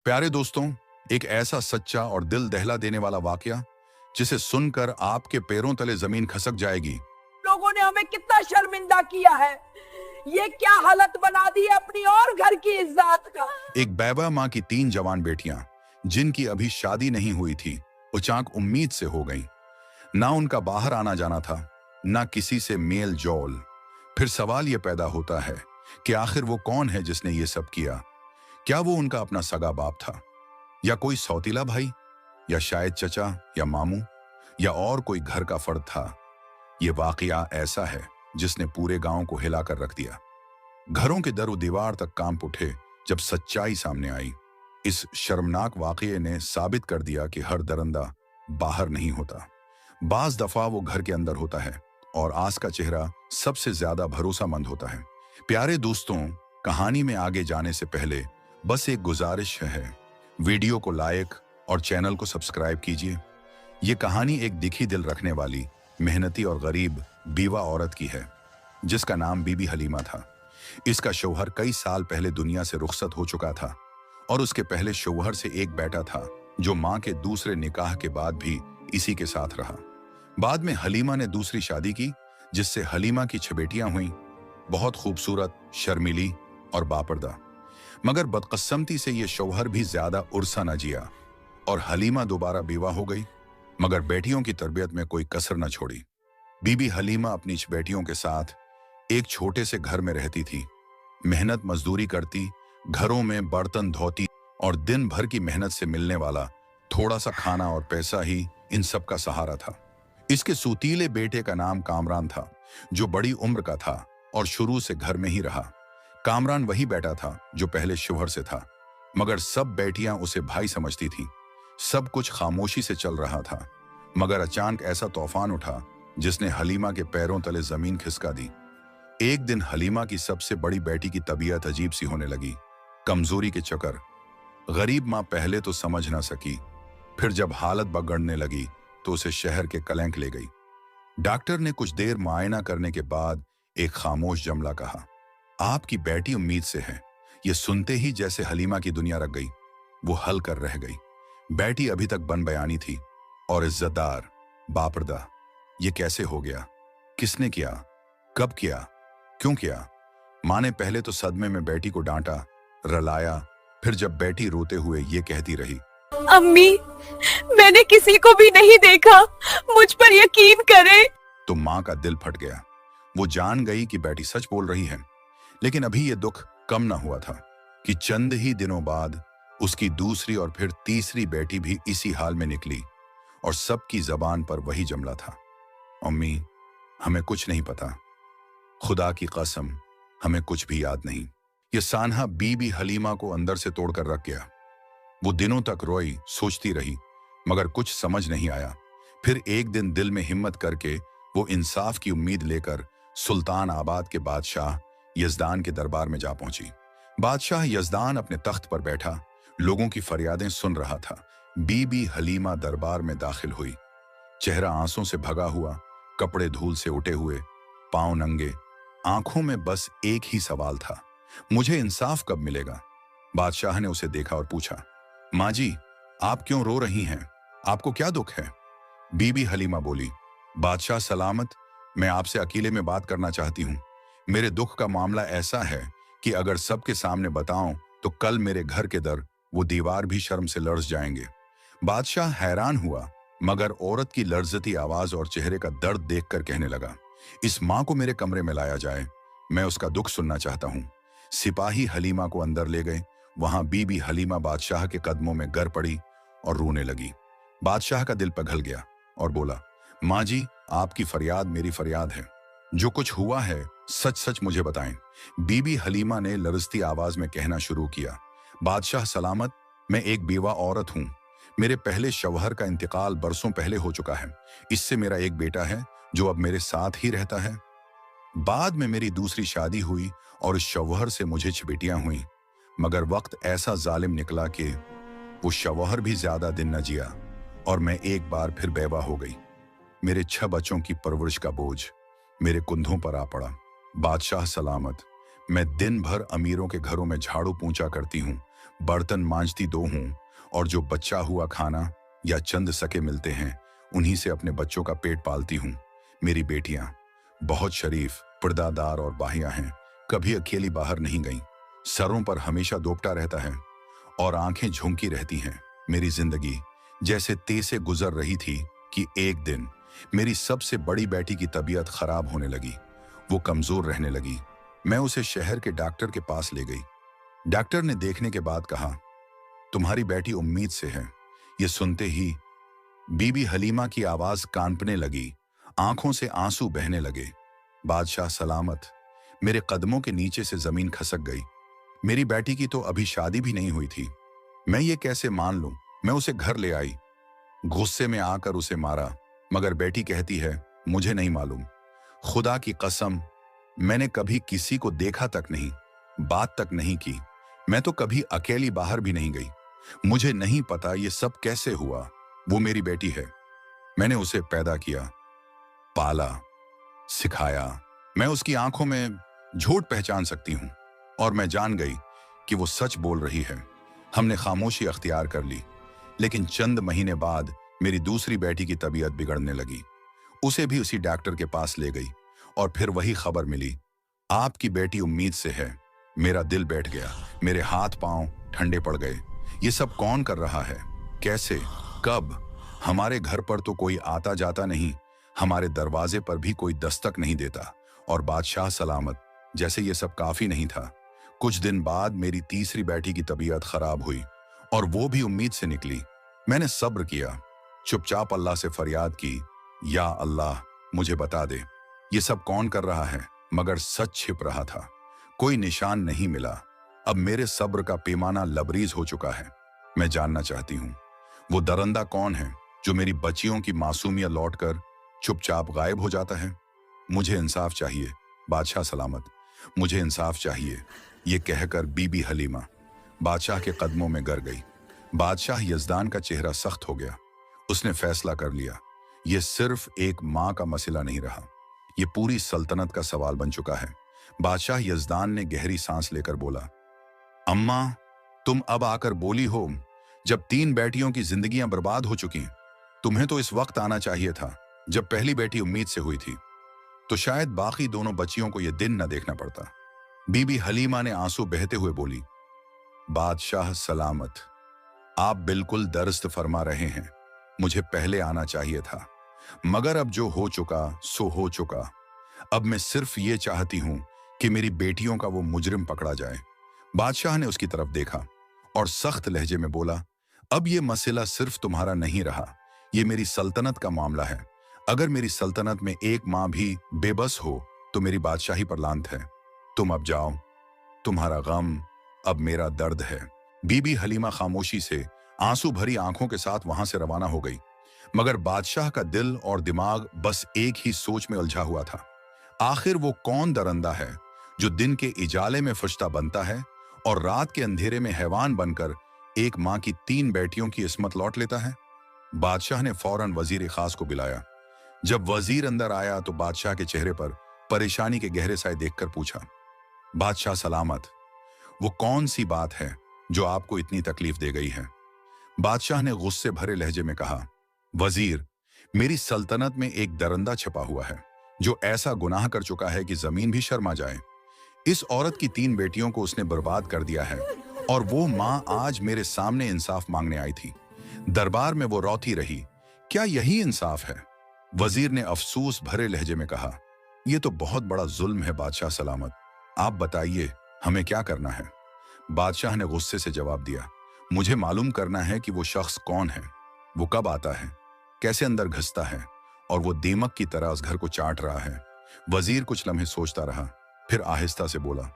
प्यारे दोस्तों, एक ऐसा सच्चा और दिल दहला देने वाला वाकया जिसे सुनकर आपके पैरों तले जमीन खसक जाएगी। लोगों ने हमें कितना शर्मिंदा किया है। ये क्या हालत बना दी है अपनी और घर की इज्जत का। एक बैबा माँ की 3 जवान बेटियां जिनकी अभी शादी नहीं हुई थी, अचानक उम्मीद से हो गईं। ना उनका बाहर आना जाना था, ना किसी से मेल जोल। फिर सवाल ये पैदा होता है कि आखिर वो कौन है जिसने ये सब किया। क्या वो उनका अपना सगा बाप था, या कोई सौतीला भाई, या शायद चचा या मामू, या और कोई घर का फर्द था। ये वाकया ऐसा है जिसने पूरे गांव को हिलाकर रख दिया। घरों के दर दीवार तक कांप उठे जब सच्चाई सामने आई। इस शर्मनाक वाकये ने साबित कर दिया कि हर दरिंदा बाहर नहीं होता, बाज दफा वो घर के अंदर होता है, और आस का चेहरा सबसे ज्यादा भरोसामंद होता है। प्यारे दोस्तों, कहानी में आगे जाने से पहले बस एक गुजारिश है, वीडियो को लाइक और चैनल को सब्सक्राइब कीजिए। ये कहानी एक दिखी दिल रखने वाली, मेहनती और गरीब बीवा औरत की है जिसका नाम बीबी हलीमा था। इसका शौहर कई साल पहले दुनिया से रुखसत हो चुका था, और उसके पहले शौहर से एक बेटा था जो मां के दूसरे निकाह के बाद भी इसी के साथ रहा। बाद में हलीमा ने दूसरी शादी की, जिससे हलीमा की 6 बेटियां हुईं, बहुत खूबसूरत, शर्मीली और बापर्दा। मगर बदकिस्मती से ये शौहर भी ज्यादा उर्सा न जिया और हलीमा दोबारा बीवा हो गई, मगर बेटियों की तरबियत में कोई कसर न छोड़ी। बीबी हलीमा अपनी 6 बेटियों के साथ एक छोटे से घर में रहती थी, मेहनत मजदूरी करती, घरों में बर्तन धोती, और दिन भर की मेहनत से मिलने वाला थोड़ा सा खाना और पैसा ही इन सब का सहारा था। इसके सूतीले बेटे का नाम कामरान था, जो बड़ी उम्र का था और शुरू से घर में ही रहा। कामरान वही बेटा था जो पहले शौहर से था, मगर सब बेटियां उसे भाई समझती थीं। सब कुछ खामोशी से चल रहा था, मगर अचानक ऐसा तूफान उठा जिसने हलीमा के पैरों तले जमीन खिसका दी। एक दिन हलीमा की सबसे बड़ी बेटी की तबीयत अजीब सी होने लगी, कमजोरी के चक्कर। गरीब माँ पहले तो समझ ना सकी, फिर जब हालत बिगड़ने लगी तो उसे शहर के कलंक ले गई। डॉक्टर ने कुछ देर मुआयना करने के बाद एक खामोश जमला कहा, आपकी बेटी उम्मीद से है। ये सुनते ही जैसे हलीमा की दुनिया रख गई। वो हल कर रह गई। बेटी अभी तक बन बयानी थी और इज्जतदार, बापर्दा। ये कैसे हो गया? किसने किया? कब किया? क्यों किया? माँ ने पहले तो सदमे में बेटी को डांटा, रलाया, फिर जब बेटी रोते हुए ये कहती रही, अम्मी, मैंने किसी को भी नहीं देखा, मुझ पर यकीन करें। तो माँ का दिल फट गया। वो जान गई कि बेटी सच बोल रही है। लेकिन अभी ये दुख कम न हुआ था कि चंद ही दिनों बाद उसकी दूसरी और फिर तीसरी बेटी भी इसी हाल में निकली, और सबकी जबान पर वही जमला था, अम्मी, हमें कुछ नहीं पता, खुदा की कसम, हमें कुछ भी याद नहीं। ये सानहा बीबी हलीमा को अंदर से तोड़कर रख गया। वो दिनों तक रोई, सोचती रही, मगर कुछ समझ नहीं आया। फिर एक दिन दिल में हिम्मत करके वो इंसाफ की उम्मीद लेकर सुल्तान आबाद के बादशाह यजदान के दरबार में जा पहुंची। बादशाह यजदान अपने तख्त पर बैठा लोगों की फरियादें सुन रहा था। बीबी हलीमा दरबार में दाखिल हुई, चेहरा आंसू से भगा हुआ, कपड़े धूल से उठे हुए, पांव नंगे, आंखों में बस एक ही सवाल था, मुझे इंसाफ कब मिलेगा? बादशाह ने उसे देखा और पूछा, माँ जी, आप क्यों रो रही हैं? आपको क्या दुख है? बीबी हलीमा बोली, बादशाह सलामत, मैं आपसे अकेले में बात करना चाहती हूँ। मेरे दुख का मामला ऐसा है कि अगर सबके सामने बताऊं तो कल मेरे घर के दर वो दीवार भी शर्म से लर्ज जाएंगे। बादशाह हैरान हुआ, मगर औरत की लर्जती आवाज और चेहरे का दर्द देखकर कहने लगा, इस माँ को मेरे कमरे में लाया जाए, मैं उसका दुख सुनना चाहता हूँ। सिपाही हलीमा को अंदर ले गए। वहां बीबी हलीमा बादशाह के कदमों में गिर पड़ी और रोने लगी। बादशाह का दिल पिघल गया और बोला, माँ जी, आपकी फरियाद मेरी फरियाद है, जो कुछ हुआ है सच सच मुझे बताएं। बीबी हलीमा ने लरजती आवाज में कहना शुरू किया, बादशाह सलामत, मैं एक बेवा औरत हूँ। मेरे पहले शौहर का इंतकाल बरसों पहले हो चुका है। इससे मेरा एक बेटा है जो अब मेरे साथ ही रहता है। बाद में मेरी दूसरी शादी हुई और इस शौहर से मुझे 6 बेटियां हुई, मगर वक्त ऐसा जालिम निकला कि वो शौहर भी ज्यादा दिन न जिया और मैं एक बार फिर बेवा हो गई। मेरे 6 बच्चों की परवरिश का बोझ मेरे कुंधों पर आ पड़ा। बादशाह सलामत, मैं दिन भर अमीरों के घरों में झाड़ू पोंछा करती हूँ, बर्तन मांजती दो हूं और जो बच्चा हुआ खाना या चंद सके मिलते हैं उन्हीं से अपने बच्चों का पेट पालती हूं। मेरी बेटियां बहुत शरीफ, पर्दादार और बाहियां हैं, कभी अकेली बाहर नहीं गईं। सरों पर हमेशा दोपटा रहता है और आंखें झुंकी रहती हैं। मेरी जिंदगी जैसे तेज गुजर रही थी कि एक दिन मेरी सबसे बड़ी बेटी की तबीयत खराब होने लगी। वो कमजोर रहने लगी। मैं उसे शहर के डॉक्टर के पास ले गई। डॉक्टर ने देखने के बाद कहा, तुम्हारी बेटी उम्मीद से है। ये सुनते ही बीबी हलीमा की आवाज कांपने लगी, आंखों से आंसू बहने लगे। बादशाह सलामत। मेरे कदमों के नीचे से जमीन खसक गई। मेरी बेटी की तो अभी शादी भी नहीं हुई थी। मैं ये कैसे मान लूं? मैं उसे घर ले आई, गुस्से में आकर उसे मारा, मगर बेटी कहती है मुझे नहीं मालूम। खुदा की कसम, मैंने कभी किसी को देखा तक नहीं, बात तक नहीं की। मैं तो कभी अकेली बाहर भी नहीं गई। मुझे नहीं पता ये सब कैसे हुआ। वो मेरी बेटी है। मैंने उसे पैदा किया, पाला, सिखाया। मैं उसकी आंखों में झूठ पहचान सकती हूं और मैं जान गई कि वो सच बोल रही है। हमने खामोशी अख्तियार कर ली। लेकिन चंद महीने बाद मेरी दूसरी बेटी की तबीयत बिगड़ने लगी। उसे भी उसी डॉक्टर के पास ले गई और फिर वही खबर मिली, आपकी बेटी उम्मीद से है। मेरा दिल बैठ गया, मेरे हाथ पांव ठंडे पड़ गए। ये सब कौन कर रहा है? कैसे? कब? हमारे घर पर तो कोई आता जाता नहीं, हमारे दरवाजे पर भी कोई दस्तक नहीं देता। और बादशाह सलामत, जैसे ये सब काफी नहीं था, कुछ दिन बाद मेरी तीसरी बेटी की तबीयत खराब हुई और वो भी उम्मीद से निकली। मैंने सब्र किया, चुपचाप अल्लाह से फरियाद की, या अल्लाह मुझे बता दे ये सब कौन कर रहा है। मगर सच छिप रहा था, कोई निशान नहीं मिला। अब मेरे सब्र का पैमाना लबरीज हो चुका है। मैं जानना चाहती हूँ वो दरंदा कौन है जो मेरी बच्चियों की मासूमियत लौटकर चुपचाप गायब हो जाता है। मुझे इंसाफ चाहिए बादशाह सलामत, मुझे इंसाफ चाहिए। ये कहकर बीबी हलीमा बादशाह के कदमों में गिर गई। बादशाह यजदान का चेहरा सख्त हो गया। उसने फैसला कर लिया, ये सिर्फ एक माँ का मसला नहीं रहा, ये पूरी सल्तनत का सवाल बन चुका है। बादशाह यजदान ने गहरी सांस लेकर बोला, अम्मा, तुम अब आकर बोली हो जब 3 बेटियों की जिंदगियां बर्बाद हो चुकी। तुम्हें तो इस वक्त आना चाहिए था जब पहली बेटी उम्मीद से हुई थी, तो शायद बाकी दोनों बच्चियों को यह दिन न देखना पड़ता। बीबी हलीमा ने आंसू बहते हुए बोली, बादशाह सलामत, आप बिल्कुल दरस्त फरमा रहे हैं। मुझे पहले आना चाहिए था, मगर अब जो हो चुका सो हो चुका। अब मैं सिर्फ ये चाहती हूं कि मेरी बेटियों का वो मुजरिम पकड़ा जाए। बादशाह ने उसकी तरफ देखा और सख्त लहजे में बोला, अब ये मसला सिर्फ तुम्हारा नहीं रहा, ये मेरी सल्तनत का मामला है। अगर मेरी सल्तनत में एक माँ भी बेबस हो तो मेरी बादशाही पर लांत है। तुम अब जाओ, तुम्हारा गम अब मेरा दर्द है। बीबी हलीमा खामोशी से आंसू भरी आंखों के साथ वहां से रवाना हो गई, मगर बादशाह का दिल और दिमाग बस एक ही सोच में उलझा हुआ था। आखिर वो कौन दरंदा है जो दिन के इजाले में फरिश्ता बनता है और रात के अंधेरे में हैवान बनकर एक माँ की 3 बेटियों की इस्मत लौट लेता है? बादशाह ने फौरन वजीर खास को बुलाया। जब वजीर अंदर आया तो बादशाह के चेहरे पर परेशानी के गहरे साए देखकर पूछा, बादशाह सलामत, वो कौन सी बात है जो आपको इतनी तकलीफ दे गई है? बादशाह ने गुस्से भरे लहजे में कहा, वजीर, मेरी सल्तनत में एक दरंदा छपा हुआ है जो ऐसा गुनाह कर चुका है कि जमीन भी शर्मा जाए। इस औरत की 3 बेटियों को उसने बर्बाद कर दिया है और वो माँ आज मेरे सामने इंसाफ मांगने आई थी। दरबार में वो रोती रही। क्या यही इंसाफ है? वजीर ने अफसोस भरे लहजे में कहा, यह तो बहुत बड़ा जुल्म है बादशाह सलामत, आप बताइए हमें क्या करना है? बादशाह ने गुस्से से जवाब दिया, मुझे मालूम करना है कि वो शख्स कौन है, वो कब आता है, कैसे अंदर घुसता है और वो दीमक की तरह उस घर को चाट रहा है। वजीर कुछ लम्हे सोचता रहा, फिर आहिस्ता से बोला,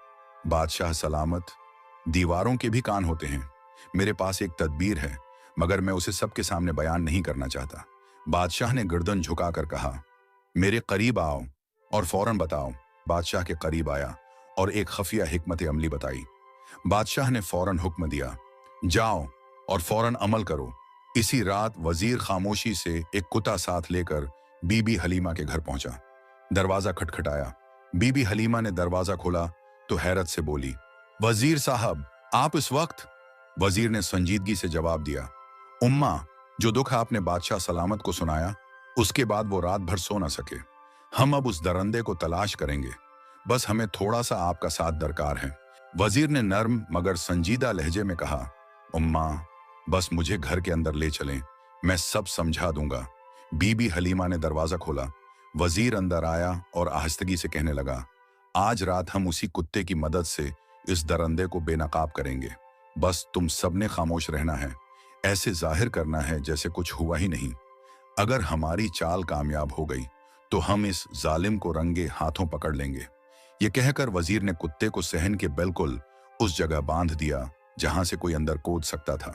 बादशाह सलामत, दीवारों के भी कान होते हैं। मेरे पास एक तदबीर है, मगर मैं उसे सबके सामने बयान नहीं करना चाहता। बादशाह ने गर्दन झुकाकर कहा, मेरे करीब आओ और फौरन बताओ। बादशाह के करीब आया और एक खफिया हिकमत अमली बताई। बादशाह ने फौरन हुक्म दिया, जाओ और फौरन अमल करो। इसी रात वजीर खामोशी से एक कुत्ता साथ लेकर बीबी हलीमा के घर पहुंचा। दरवाजा खटखटाया। बीबी हलीमा ने दरवाजा खोला तो हैरत से बोली, वजीर साहब, आप इस वक्त? वजीर ने संजीदगी से जवाब दिया, उम्मा, जो दुख आपने बादशाह सलामत को सुनाया, उसके बाद वो रात भर सो न सके। हम अब उस दरंदे को तलाश करेंगे, बस हमें थोड़ा सा आपका साथ दरकार है। वजीर ने नर्म मगर संजीदा लहजे में कहा, उम्मा, बस मुझे घर के अंदर ले चलें, मैं सब समझा दूंगा। बीबी हलीमा ने दरवाजा खोला। वजीर अंदर आया और आहिस्तगी से कहने लगा, आज रात हम उसी कुत्ते की मदद से इस दरंदे को बेनकाब करेंगे। बस तुम सबने खामोश रहना है, ऐसे जाहिर करना है जैसे कुछ हुआ ही नहीं। अगर हमारी चाल कामयाब हो गई तो हम इस जालिम को रंगे हाथों पकड़ लेंगे। ये कहकर वजीर ने कुत्ते को सहन के बिल्कुल उस जगह बांध दिया जहां से कोई अंदर कूद सकता था।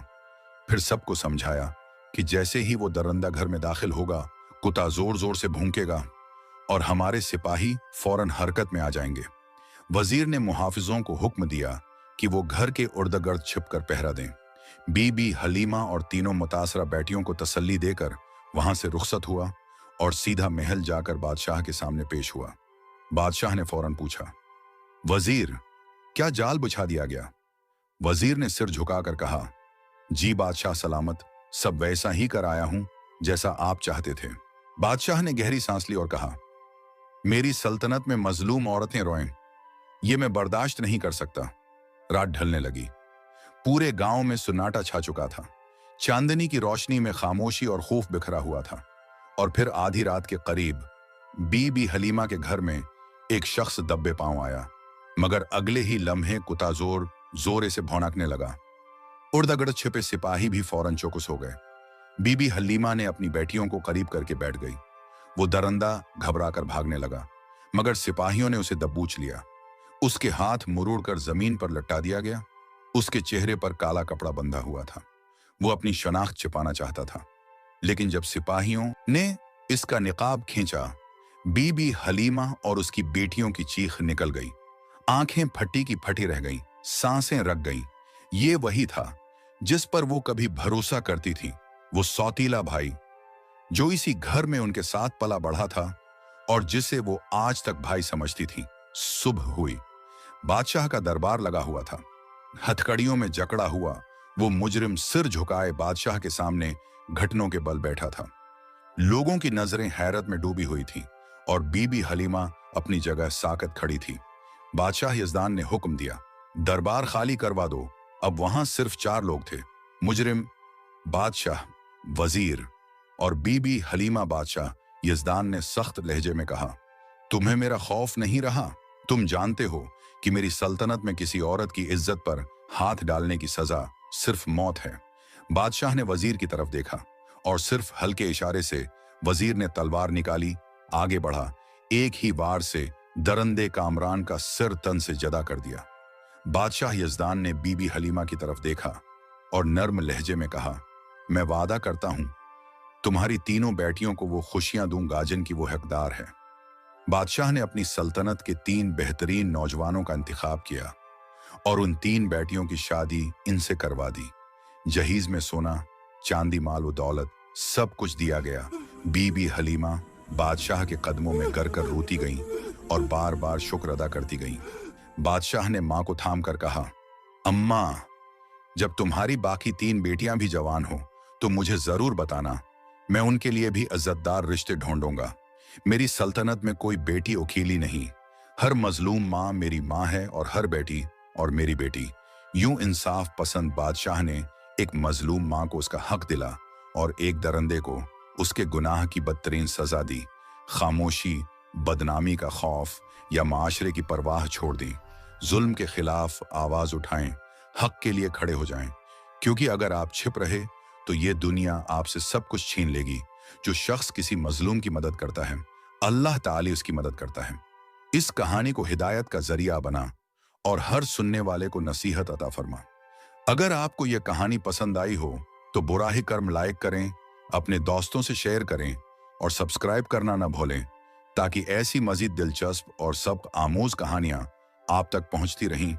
फिर सबको समझाया कि जैसे ही वो दरंदा घर में दाखिल होगा, कुत्ता जोर जोर से भूंकेगा और हमारे सिपाही फौरन हरकत में आ जाएंगे। वजीर ने मुहाफिजों को हुक्म दिया कि वो घर के उर्द-गिर्द छिपकर पहरा दें। बीबी हलीमा और तीनों मुतासरा बेटियों को तसल्ली देकर वहां से रुखसत हुआ और सीधा महल जाकर बादशाह के सामने पेश हुआ। बादशाह ने फौरन पूछा, वजीर, क्या जाल बिछा दिया गया? वजीर ने सिर झुकाकर कहा, जी बादशाह सलामत, सब वैसा ही कर आया हूं जैसा आप चाहते थे। बादशाह ने गहरी सांस ली और कहा, मेरी सल्तनत में मजलूम औरतें रोएं, ये मैं बर्दाश्त नहीं कर सकता। रात ढलने लगी। पूरे गांव में सन्नाटा छा चुका था। चांदनी की रोशनी में खामोशी और खौफ बिखरा हुआ था। और फिर आधी रात के करीब बीबी हलीमा के घर में एक शख्स दब्बे पांव आया, मगर अगले ही लम्हे कुत्ता जोरे से भौंकने लगा। उर्द-गिर्द छिपे सिपाही भी फौरन चौकस हो गए। बीबी हलीमा ने अपनी बेटियों को करीब करके बैठ गई। वो दरंदा घबराकर भागने लगा, मगर सिपाहियों ने उसे दबोच लिया। उसके हाथ मुड़कर जमीन पर लटका दिया गया। उसके चेहरे पर काला कपड़ा बंधा हुआ था। वो अपनी शनाख्त छिपाना चाहता था, लेकिन जब सिपाहियों ने इसका निकाब खींचा, बीबी हलीमा और उसकी बेटियों की चीख निकल गई। आंखें फटी की फटी रह गईं, सांसें रक गईं। ये वही था जिस पर वो कभी भरोसा करती थी, वो सौतीला भाई जो इसी घर में उनके साथ पला बढ़ा था और जिसे वो आज तक भाई समझती थी। सुबह हुई। बादशाह का दरबार लगा हुआ था। हथकड़ियों में जकड़ा हुआ वो मुजरिम सिर झुकाए बादशाह के सामने घुटनों के बल बैठा था। लोगों की नजरें हैरत में डूबी हुई थीं और बीबी हलीमा अपनी जगह साकत खड़ी थी। बादशाह यज़दान ने हुक्म दिया, दरबार खाली करवा दो। अब वहां सिर्फ 4 लोग थे, मुजरिम, बादशाह, वजीर और बीबी हलीमा। बादशाह यज़दान ने सख्त लहजे में कहा, तुम्हें मेरा खौफ नहीं रहा? तुम जानते हो कि मेरी सल्तनत में किसी औरत की इज्जत पर हाथ डालने की सजा सिर्फ मौत है। बादशाह ने वजीर की तरफ देखा और सिर्फ हल्के इशारे से वजीर ने तलवार निकाली, आगे बढ़ा, एक ही वार से दरंदे कामरान का सिर तन से जदा कर दिया। बादशाह यज़दान ने बीबी हलीमा की तरफ देखा और नर्म लहजे में कहा, मैं वादा करता हूं तुम्हारी तीनों बेटियों को वो खुशियां दूंगा जिनकी वो हकदार है। बादशाह ने अपनी सल्तनत के 3 बेहतरीन नौजवानों का इंतखाब किया और उन 3 बेटियों की शादी इनसे करवा दी। जहीज में सोना, चांदी, माल व दौलत सब कुछ दिया गया। बीबी हलीमा बादशाह के कदमों में गर कर रोती गईं और बार बार शुक्र अदा करती गईं। बादशाह ने मां को थाम कर कहा, अम्मा, जब तुम्हारी बाकी 3 बेटियां भी जवान हो तो मुझे जरूर बताना, मैं उनके लिए भी इज्जतदार रिश्ते ढूंढूंगा। मेरी सल्तनत में कोई बेटी अकेली नहीं, हर मजलूम माँ मेरी माँ है और हर बेटी और मेरी बेटी। यूं इंसाफ पसंद बादशाह ने एक मजलूम माँ को उसका हक दिला और एक दरंदे को उसके गुनाह की बदतरीन सजा दी। खामोशी, बदनामी का खौफ या माशरे की परवाह छोड़ दी। जुल्म के खिलाफ आवाज उठाएं, हक के लिए खड़े हो जाएं, क्योंकि अगर आप छिप रहे तो ये दुनिया आपसे सब कुछ छीन लेगी। जो शख्स किसी मजलूम की मदद करता है, अल्लाह ताली उसकी मदद करता है। इस कहानी को हिदायत का जरिया बना और हर सुनने वाले को नसीहत अता फरमा। अगर आपको यह कहानी पसंद आई हो तो बुरा ही कर्म लाइक करें, अपने दोस्तों से शेयर करें और सब्सक्राइब करना न भूलें, ताकि ऐसी मजीद दिलचस्प और सबक आमोज कहानियां आप तक पहुंचती रहें।